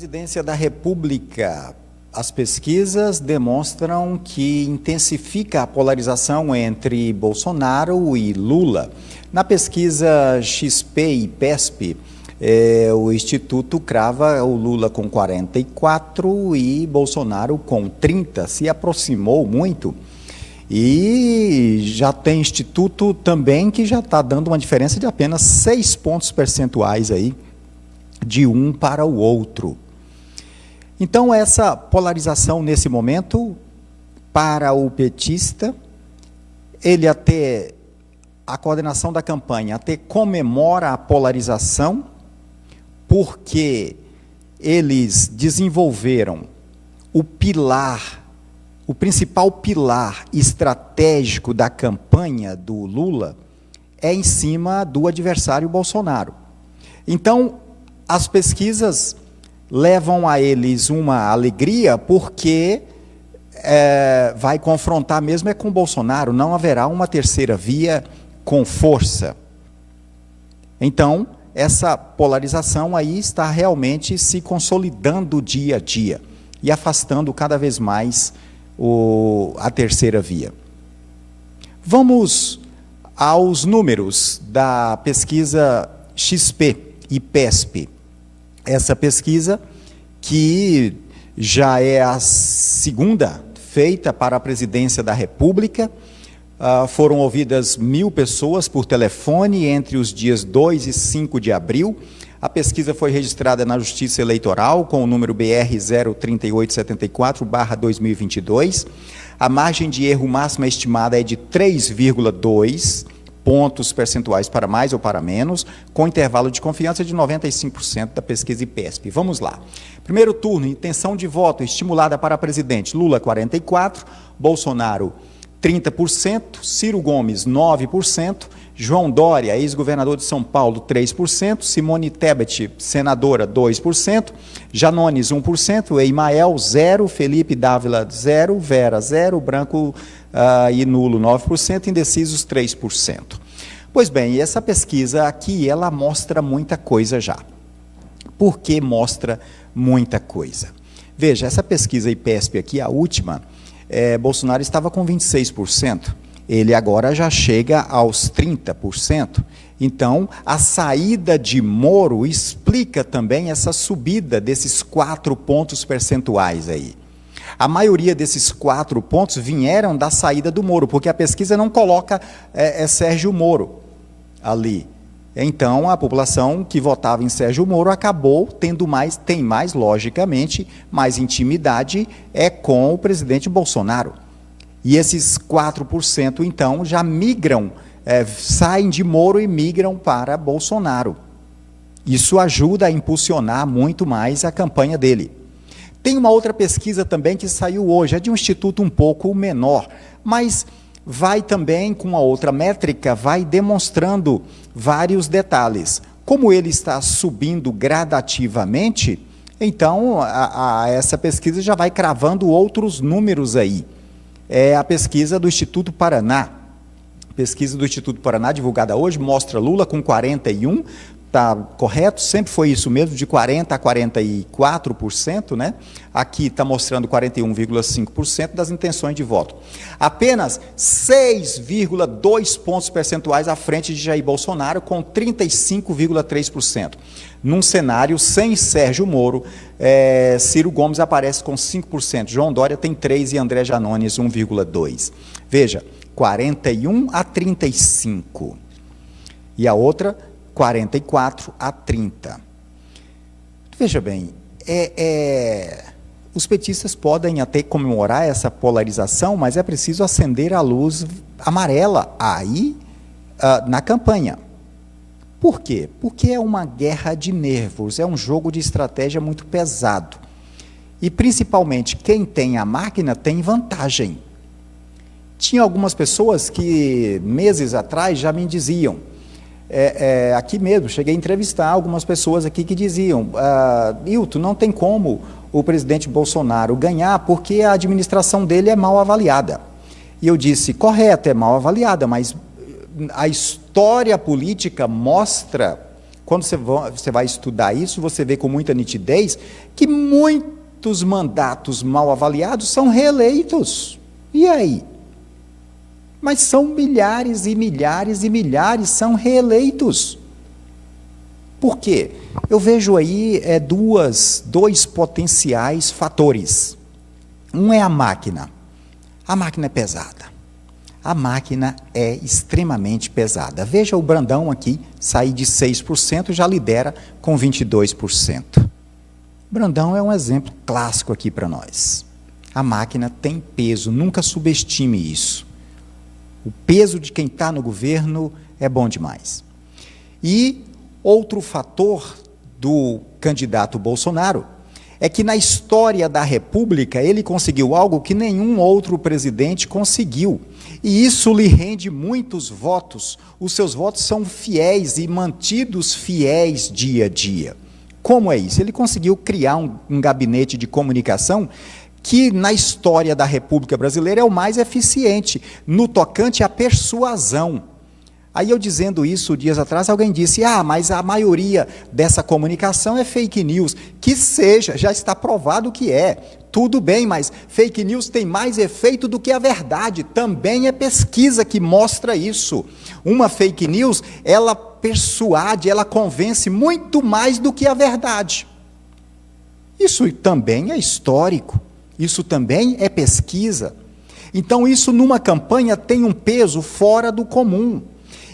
presidência da República, as pesquisas demonstram que intensifica a polarização entre Bolsonaro e Lula. Na pesquisa XP e PESP, o Instituto crava o Lula com 44 e Bolsonaro com 30, se aproximou muito. E já tem instituto também que já está dando uma diferença de apenas 6 pontos percentuais aí, de um para o outro. Então, essa polarização nesse momento, para o petista, ele até, a coordenação da campanha, até comemora a polarização, porque eles desenvolveram o pilar, o principal pilar estratégico da campanha do Lula é em cima do adversário Bolsonaro. Então, as pesquisas levam a eles uma alegria, porque vai confrontar mesmo com Bolsonaro, não haverá uma terceira via com força. Então, essa polarização aí está realmente se consolidando dia a dia e afastando cada vez mais a terceira via. Vamos aos números da pesquisa XP e PESP. Essa pesquisa, que já é a segunda feita para a presidência da República, foram ouvidas 1.000 pessoas por telefone entre os dias 2 e 5 de abril. A pesquisa foi registrada na Justiça Eleitoral com o número BR 03874/2022. A margem de erro máxima estimada é de 3,2 pontos percentuais para mais ou para menos, com intervalo de confiança de 95% da pesquisa IPESP. Vamos lá. Primeiro turno, intenção de voto estimulada para presidente: Lula 44%, Bolsonaro 30%, Ciro Gomes 9%, João Dória, ex-governador de São Paulo, 3%, Simone Tebet, senadora, 2%, Janones, 1%, Emael, 0%, Felipe Dávila, 0%, Vera, 0%, Branco e nulo, 9%, indecisos, 3%. Pois bem, essa pesquisa aqui, ela mostra muita coisa já. Por que mostra muita coisa? Veja, essa pesquisa IPESP aqui, a última, Bolsonaro estava com 26%, ele agora já chega aos 30%. Então, a saída de Moro explica também essa subida desses 4 pontos percentuais aí. A maioria desses 4 pontos vieram da saída do Moro, porque a pesquisa não coloca Sérgio Moro ali. Então, a população que votava em Sérgio Moro acabou tem mais, logicamente, mais intimidade com o presidente Bolsonaro. E esses 4%, então, já migram, saem de Moro e migram para Bolsonaro. Isso ajuda a impulsionar muito mais a campanha dele. Tem uma outra pesquisa também que saiu hoje, é de um instituto um pouco menor, mas vai também com uma outra métrica, vai demonstrando vários detalhes. Como ele está subindo gradativamente, então essa pesquisa já vai cravando outros números aí. É a pesquisa do Instituto Paraná. A pesquisa do Instituto Paraná, divulgada hoje, mostra Lula com 41%, está correto? Sempre foi isso mesmo, de 40% a 44%, né? Aqui está mostrando 41,5% das intenções de voto. Apenas 6,2 pontos percentuais à frente de Jair Bolsonaro, com 35,3%. Num cenário sem Sérgio Moro, Ciro Gomes aparece com 5%, João Dória tem 3% e André Janones 1,2%. Veja, 41 a 35%. E a outra, 44 a 30. Veja bem, os petistas podem até comemorar essa polarização, mas é preciso acender a luz amarela aí na campanha. Por quê? Porque é uma guerra de nervos, é um jogo de estratégia muito pesado. E, principalmente, quem tem a máquina tem vantagem. Tinha algumas pessoas que, meses atrás, já me diziam, aqui mesmo, cheguei a entrevistar algumas pessoas aqui que diziam, Hilton, não tem como o presidente Bolsonaro ganhar porque a administração dele é mal avaliada. E eu disse, correto, é mal avaliada, mas a história política mostra quando você vai estudar isso, você vê com muita nitidez que muitos mandatos mal avaliados são reeleitos. E aí? Mas são milhares e milhares e milhares são reeleitos. Por quê? Eu vejo aí dois potenciais fatores. Um é a máquina. A máquina é pesada. A máquina é extremamente pesada. Veja o Brandão aqui, sair de 6% já lidera com 22%. Brandão é um exemplo clássico aqui para nós. A máquina tem peso, nunca subestime isso. O peso de quem está no governo é bom demais. E outro fator do candidato Bolsonaro é que na história da República ele conseguiu algo que nenhum outro presidente conseguiu. E isso lhe rende muitos votos. Os seus votos são fiéis e mantidos fiéis dia a dia. Como é isso? Ele conseguiu criar um gabinete de comunicação que na história da República Brasileira é o mais eficiente no tocante à persuasão. Aí eu dizendo isso dias atrás, alguém disse, mas a maioria dessa comunicação é fake news. Que seja, já está provado que é. Tudo bem, mas fake news tem mais efeito do que a verdade. Também é pesquisa que mostra isso. Uma fake news, ela persuade, ela convence muito mais do que a verdade. Isso também é histórico. Isso também é pesquisa. Então, isso numa campanha tem um peso fora do comum.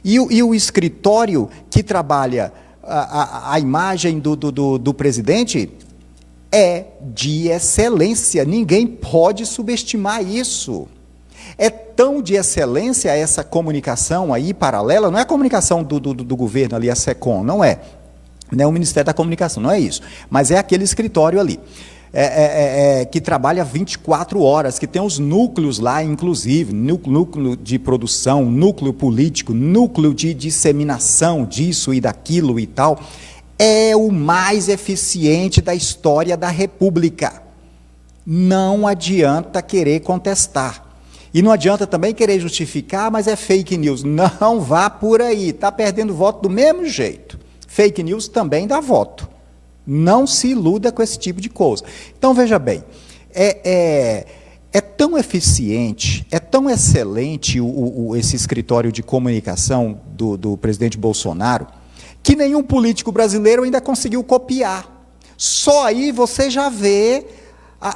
E o escritório que trabalha a imagem do presidente é de excelência, ninguém pode subestimar isso. É tão de excelência essa comunicação aí paralela, não é a comunicação do governo ali, a SECOM, não é o Ministério da Comunicação, não é isso, mas é aquele escritório ali. Que trabalha 24 horas, que tem os núcleos lá, inclusive, núcleo de produção, núcleo político, núcleo de disseminação disso e daquilo e tal, é o mais eficiente da história da República. Não adianta querer contestar. E não adianta também querer justificar, mas é fake news. Não vá por aí, está perdendo voto do mesmo jeito. Fake news também dá voto. Não se iluda com esse tipo de coisa. Então, veja bem, é tão eficiente, é tão excelente esse escritório de comunicação do presidente Bolsonaro, que nenhum político brasileiro ainda conseguiu copiar. Só aí você já vê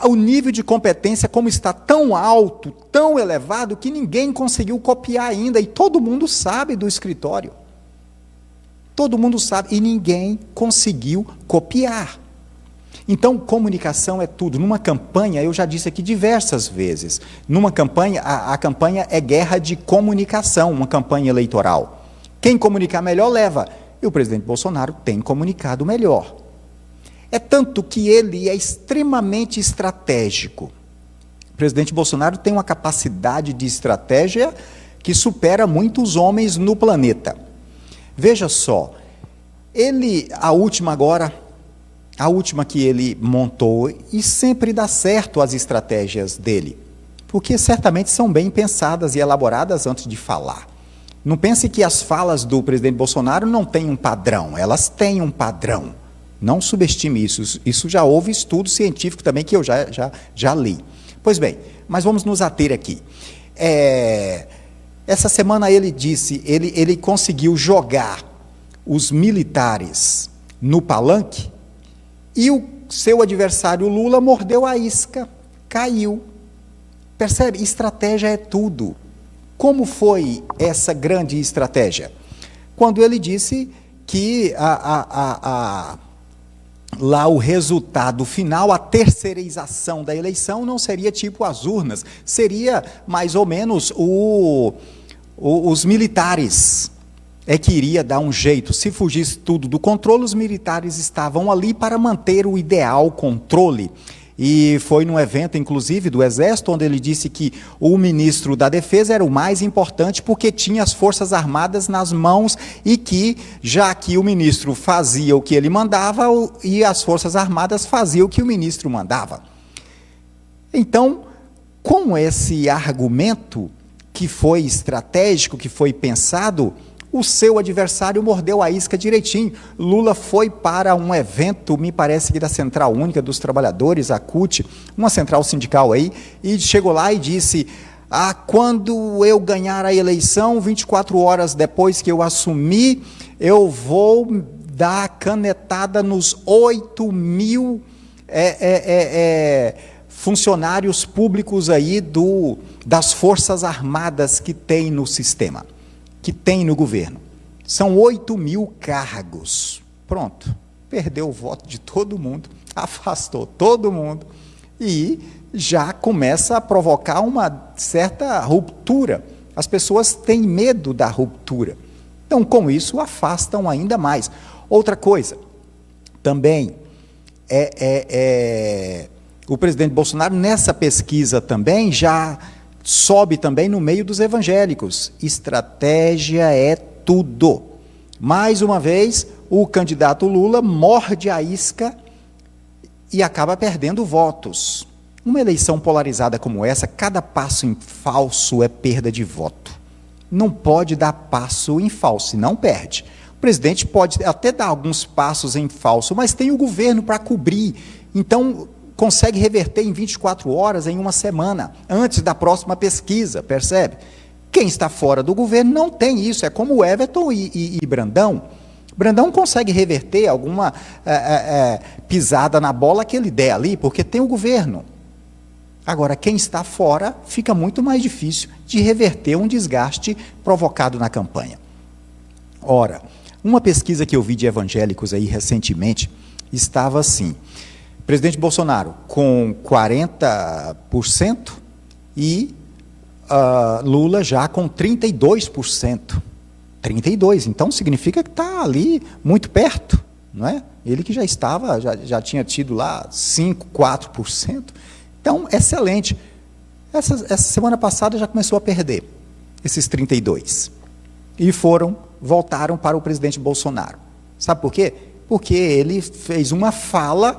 o nível de competência como está tão alto, tão elevado, que ninguém conseguiu copiar ainda, e todo mundo sabe do escritório. Todo mundo sabe, e ninguém conseguiu copiar. Então, comunicação é tudo. Numa campanha, eu já disse aqui diversas vezes, numa campanha, a campanha é guerra de comunicação, uma campanha eleitoral. Quem comunicar melhor leva. E o presidente Bolsonaro tem comunicado melhor. É tanto que ele é extremamente estratégico. O presidente Bolsonaro tem uma capacidade de estratégia que supera muitos homens no planeta. Veja só, a última que ele montou, e sempre dá certo as estratégias dele, porque certamente são bem pensadas e elaboradas antes de falar. Não pense que as falas do presidente Bolsonaro não têm um padrão, elas têm um padrão. Não subestime isso, isso já houve estudo científico também que eu já li. Pois bem, mas vamos nos ater aqui. Essa semana ele disse, ele conseguiu jogar os militares no palanque e o seu adversário Lula mordeu a isca, caiu. Percebe? Estratégia é tudo. Como foi essa grande estratégia? Quando ele disse que lá o resultado final, a terceirização da eleição não seria tipo as urnas, seria mais ou menos os militares que iria dar um jeito. Se fugisse tudo do controle, os militares estavam ali para manter o ideal controle. E foi num evento, inclusive, do Exército, onde ele disse que o ministro da Defesa era o mais importante porque tinha as Forças Armadas nas mãos e que, já que o ministro fazia o que ele mandava, e as Forças Armadas faziam o que o ministro mandava. Então, com esse argumento que foi estratégico, que foi pensado, o seu adversário mordeu a isca direitinho. Lula foi para um evento, me parece que da Central Única dos Trabalhadores, a CUT, uma central sindical aí, e chegou lá e disse: quando eu ganhar a eleição, 24 horas depois que eu assumir, eu vou dar a canetada nos 8 mil funcionários públicos aí das Forças Armadas que tem no sistema, que tem no governo. São 8 mil cargos. Pronto, perdeu o voto de todo mundo, afastou todo mundo e já começa a provocar uma certa ruptura. As pessoas têm medo da ruptura. Então, com isso, afastam ainda mais. Outra coisa, também, o presidente Bolsonaro, nessa pesquisa também, já sobe também no meio dos evangélicos. Estratégia é tudo. Mais uma vez, o candidato Lula morde a isca e acaba perdendo votos. Uma eleição polarizada como essa, cada passo em falso é perda de voto. Não pode dar passo em falso, senão perde. O presidente pode até dar alguns passos em falso, mas tem o governo para cobrir. Então, consegue reverter em 24 horas, em uma semana, antes da próxima pesquisa, percebe? Quem está fora do governo não tem isso, é como o Everton e Brandão. Brandão consegue reverter alguma pisada na bola que ele der ali, porque tem o governo. Agora, quem está fora, fica muito mais difícil de reverter um desgaste provocado na campanha. Ora, uma pesquisa que eu vi de evangélicos aí recentemente, estava assim: presidente Bolsonaro com 40% e Lula já com 32%. 32%, então significa que está ali muito perto, não é? Ele que já estava, já tinha tido lá 5%, 4%. Então, excelente. Essa semana passada já começou a perder esses 32%. E voltaram para o presidente Bolsonaro. Sabe por quê? Porque ele fez uma fala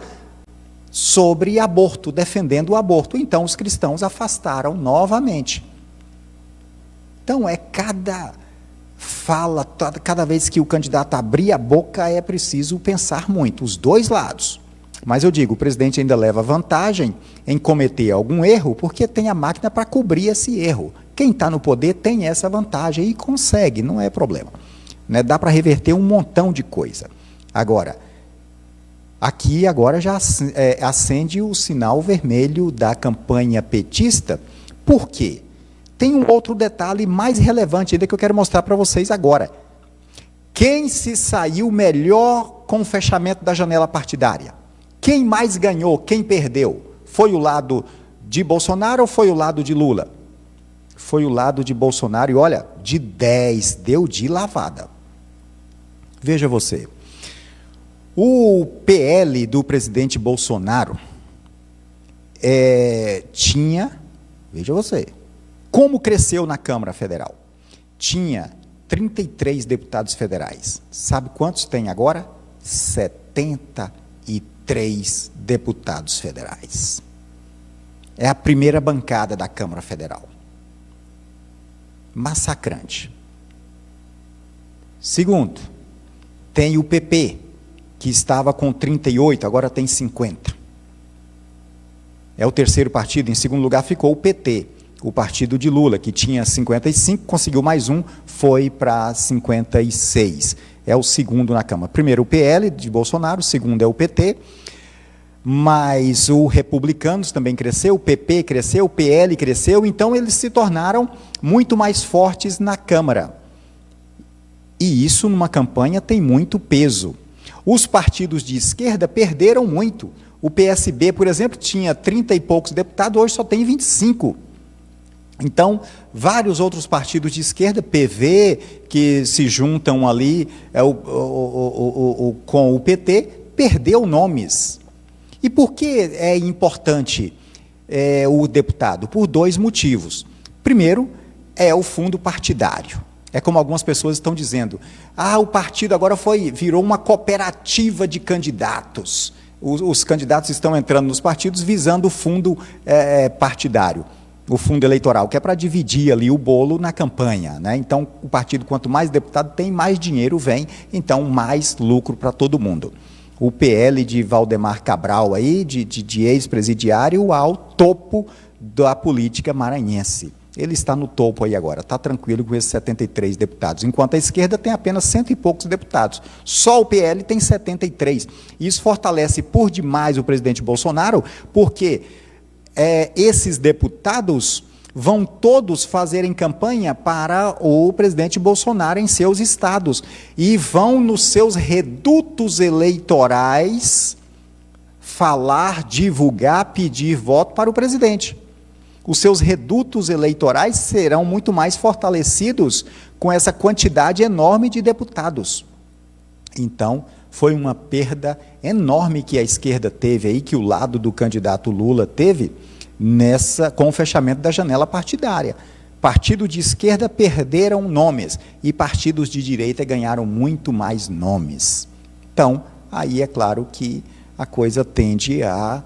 sobre aborto, defendendo o aborto. Então, os cristãos afastaram novamente. Então, cada fala, cada vez que o candidato abrir a boca, é preciso pensar muito, os dois lados. Mas eu digo, o presidente ainda leva vantagem em cometer algum erro, porque tem a máquina para cobrir esse erro. Quem está no poder tem essa vantagem e consegue, não é problema. Né? Dá para reverter um montão de coisa. Agora já acende o sinal vermelho da campanha petista. Por quê? Tem um outro detalhe mais relevante ainda que eu quero mostrar para vocês agora. Quem se saiu melhor com o fechamento da janela partidária? Quem mais ganhou, quem perdeu? Foi o lado de Bolsonaro ou foi o lado de Lula? Foi o lado de Bolsonaro, e olha, de 10, deu de lavada. Veja você, o PL do presidente Bolsonaro tinha, veja você, como cresceu na Câmara Federal? Tinha 33 deputados federais. Sabe quantos tem agora? 73 deputados federais. É a primeira bancada da Câmara Federal. Massacrante. Segundo, tem o PP, que estava com 38, agora tem 50. É o terceiro partido. Em segundo lugar ficou o PT, o partido de Lula, que tinha 55, conseguiu mais um, foi para 56. É o segundo na Câmara. Primeiro o PL de Bolsonaro, o segundo é o PT, mas o Republicanos também cresceu, o PP cresceu, o PL cresceu, então eles se tornaram muito mais fortes na Câmara. E isso, numa campanha, tem muito peso. Os partidos de esquerda perderam muito. O PSB, por exemplo, tinha 30 e poucos deputados, hoje só tem 25. Então, vários outros partidos de esquerda, PV, que se juntam ali com o PT, perdeu nomes. E por que é importante o deputado? Por dois motivos. Primeiro, é o fundo partidário. É como algumas pessoas estão dizendo, o partido agora virou uma cooperativa de candidatos. Os candidatos estão entrando nos partidos visando o fundo partidário. o fundo eleitoral, que é para dividir ali o bolo na campanha, né? Então, o partido, quanto mais deputado tem, mais dinheiro vem, então mais lucro para todo mundo. O PL de Valdemar Cabral, aí, de ex-presidiário ao topo da política maranhense. Ele está no topo aí agora, está tranquilo com esses 73 deputados, enquanto a esquerda tem apenas 100 e poucos deputados. Só o PL tem 73. Isso fortalece por demais o presidente Bolsonaro, porque esses deputados vão todos fazerem campanha para o presidente Bolsonaro em seus estados e vão nos seus redutos eleitorais falar, divulgar, pedir voto para o presidente. Os seus redutos eleitorais serão muito mais fortalecidos com essa quantidade enorme de deputados. Então, foi uma perda enorme que a esquerda teve aí, que o lado do candidato Lula teve, com o fechamento da janela partidária. Partidos de esquerda perderam nomes e partidos de direita ganharam muito mais nomes. Então, aí é claro que a coisa tende a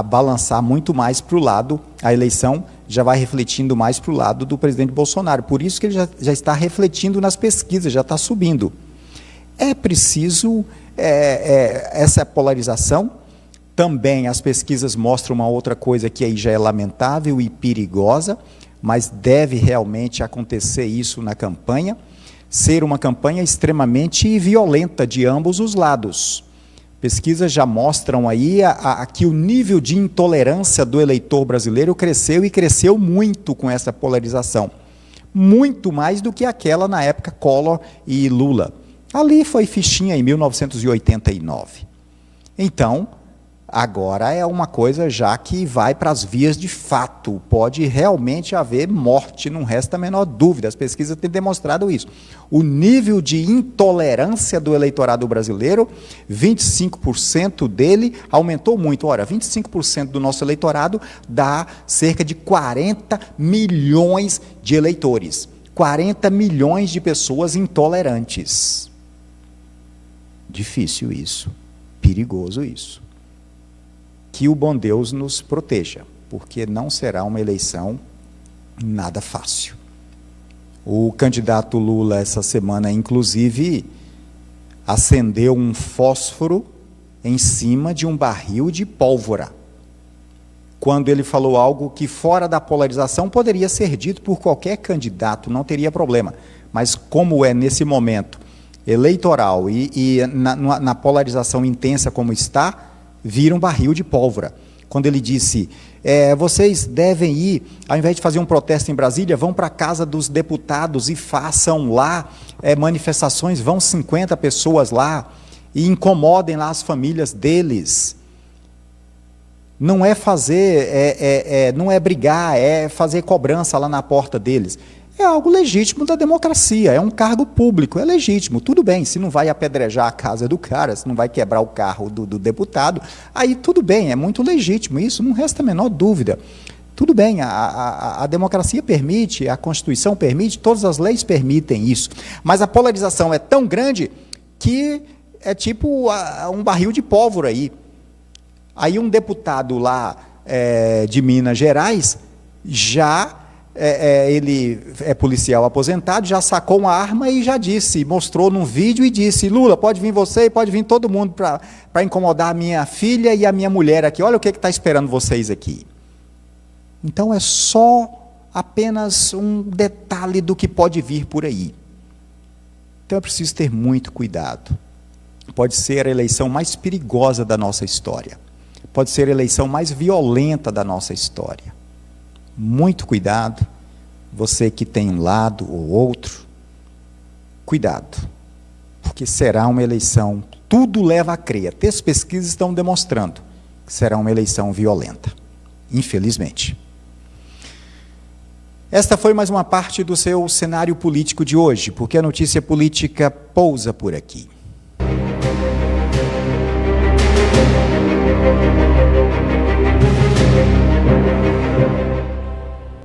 balançar muito mais para o lado, a eleição já vai refletindo mais para o lado do presidente Bolsonaro. Por isso que ele já está refletindo nas pesquisas, já está subindo. É preciso essa polarização. Também as pesquisas mostram uma outra coisa que aí já é lamentável e perigosa, mas deve realmente acontecer isso na campanha, ser uma campanha extremamente violenta de ambos os lados. Pesquisas já mostram aí que o nível de intolerância do eleitor brasileiro cresceu e cresceu muito com essa polarização. Muito mais do que aquela na época Collor e Lula. Ali foi fichinha em 1989. Então, agora é uma coisa já que vai para as vias de fato. Pode realmente haver morte, não resta a menor dúvida. As pesquisas têm demonstrado isso. O nível de intolerância do eleitorado brasileiro, 25% dele aumentou muito. Ora, 25% do nosso eleitorado dá cerca de 40 milhões de eleitores. 40 milhões de pessoas intolerantes. Difícil isso. Perigoso isso. Que o bom Deus nos proteja, porque não será uma eleição nada fácil. O candidato Lula, essa semana, inclusive, acendeu um fósforo em cima de um barril de pólvora, quando ele falou algo que, fora da polarização, poderia ser dito por qualquer candidato, não teria problema. Mas como é nesse momento eleitoral e na polarização intensa como está, vira um barril de pólvora. Quando ele disse, vocês devem ir, ao invés de fazer um protesto em Brasília, vão para a casa dos deputados e façam lá manifestações, vão 50 pessoas lá e incomodem lá as famílias deles. Não é não é brigar, é fazer cobrança lá na porta deles. É algo legítimo da democracia, é um cargo público, é legítimo, tudo bem, se não vai apedrejar a casa do cara, se não vai quebrar o carro do deputado, aí tudo bem, é muito legítimo, isso não resta a menor dúvida. Tudo bem, a democracia permite, a Constituição permite, todas as leis permitem isso, mas a polarização é tão grande que é tipo um barril de pólvora aí. Aí um deputado lá de Minas Gerais ele é policial aposentado, já sacou uma arma e já disse, mostrou num vídeo e disse, Lula, pode vir você e pode vir todo mundo para incomodar a minha filha e a minha mulher aqui, olha o que está esperando vocês aqui. Então é só apenas um detalhe do que pode vir por aí. Então é preciso ter muito cuidado. Pode ser a eleição mais perigosa da nossa história. Pode ser a eleição mais violenta da nossa história. Muito cuidado, você que tem um lado ou outro, cuidado, porque será uma eleição, tudo leva a crer, até as pesquisas estão demonstrando que será uma eleição violenta, infelizmente. Esta foi mais uma parte do seu cenário político de hoje, porque a notícia política pousa por aqui.